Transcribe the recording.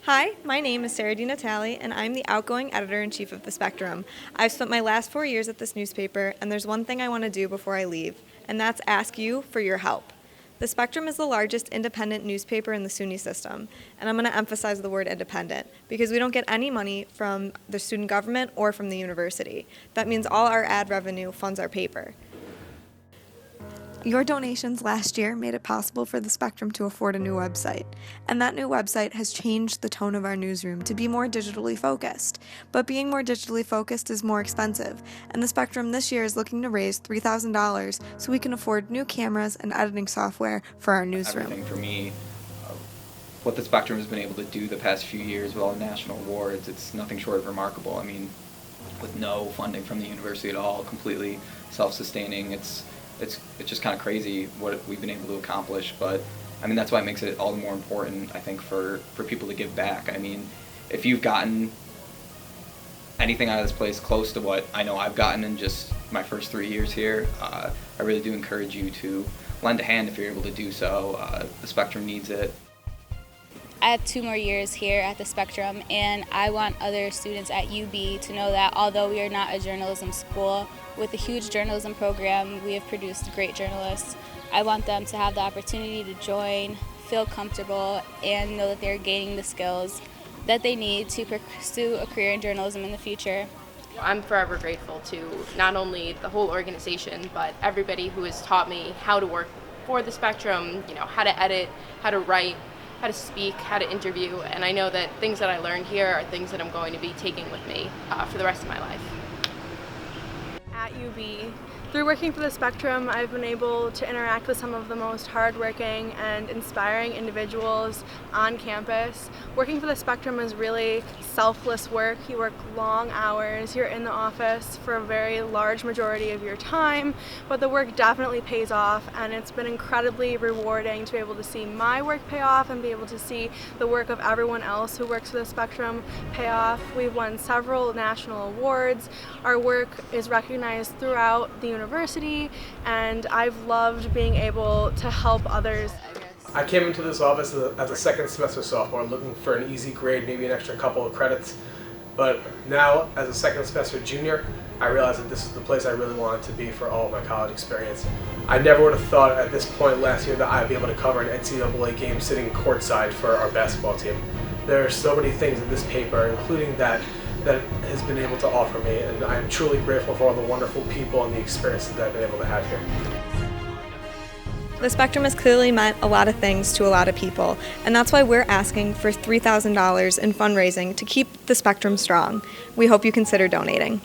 Hi, my name is Sarah DiNatale, and I'm the outgoing editor-in-chief of The Spectrum. I've spent my last 4 years at this newspaper, and there's one thing I want to do before I leave, and that's ask you for your help. The Spectrum is the largest independent newspaper in the SUNY system, and I'm going to emphasize the word independent, because we don't get any money from the student government or from the university. That means all our ad revenue funds our paper. Your donations last year made it possible for the Spectrum to afford a new website, and that new website has changed the tone of our newsroom to be more digitally focused. But being more digitally focused is more expensive, and the Spectrum this year is looking to raise $3,000 so we can afford new cameras and editing software for our newsroom. Everything for me, what the Spectrum has been able to do the past few years with all the national awards, it's nothing short of remarkable. I mean, with no funding from the university at all, completely self-sustaining, it's just kind of crazy what we've been able to accomplish. But I mean, that's why it makes it all the more important, I think, for people to give back. I mean, if you've gotten anything out of this place close to what I know I've gotten in just my first 3 years here, I really do encourage you to lend a hand if you're able to do so. The Spectrum needs it. I have 2 more years here at the Spectrum, and I want other students at UB to know that although we are not a journalism school, with a huge journalism program, we have produced great journalists. I want them to have the opportunity to join, feel comfortable, and know that they're gaining the skills that they need to pursue a career in journalism in the future. I'm forever grateful to not only the whole organization, but everybody who has taught me how to work for the Spectrum, how to edit, how to write, how to speak, how to interview, and I know that things that I learned here are things that I'm going to be taking with me for the rest of my life. At UB. Through working for the Spectrum, I've been able to interact with some of the most hardworking and inspiring individuals on campus. Working for the Spectrum is really selfless work. You work long hours, you're in the office for a very large majority of your time, but the work definitely pays off, and it's been incredibly rewarding to be able to see my work pay off and be able to see the work of everyone else who works for the Spectrum pay off. We've won several national awards. Our work is recognized throughout the university, and I've loved being able to help others. I came into this office as a second semester sophomore looking for an easy grade, maybe an extra couple of credits, but now as a second semester junior, I realized that this is the place I really wanted to be for all of my college experience. I never would have thought at this point last year that I'd be able to cover an NCAA game sitting courtside for our basketball team. There are so many things in this paper, including that has been able to offer me, and I am truly grateful for all the wonderful people and the experiences that I've been able to have here. The Spectrum has clearly meant a lot of things to a lot of people, and that's why we're asking for $3,000 in fundraising to keep the Spectrum strong. We hope you consider donating.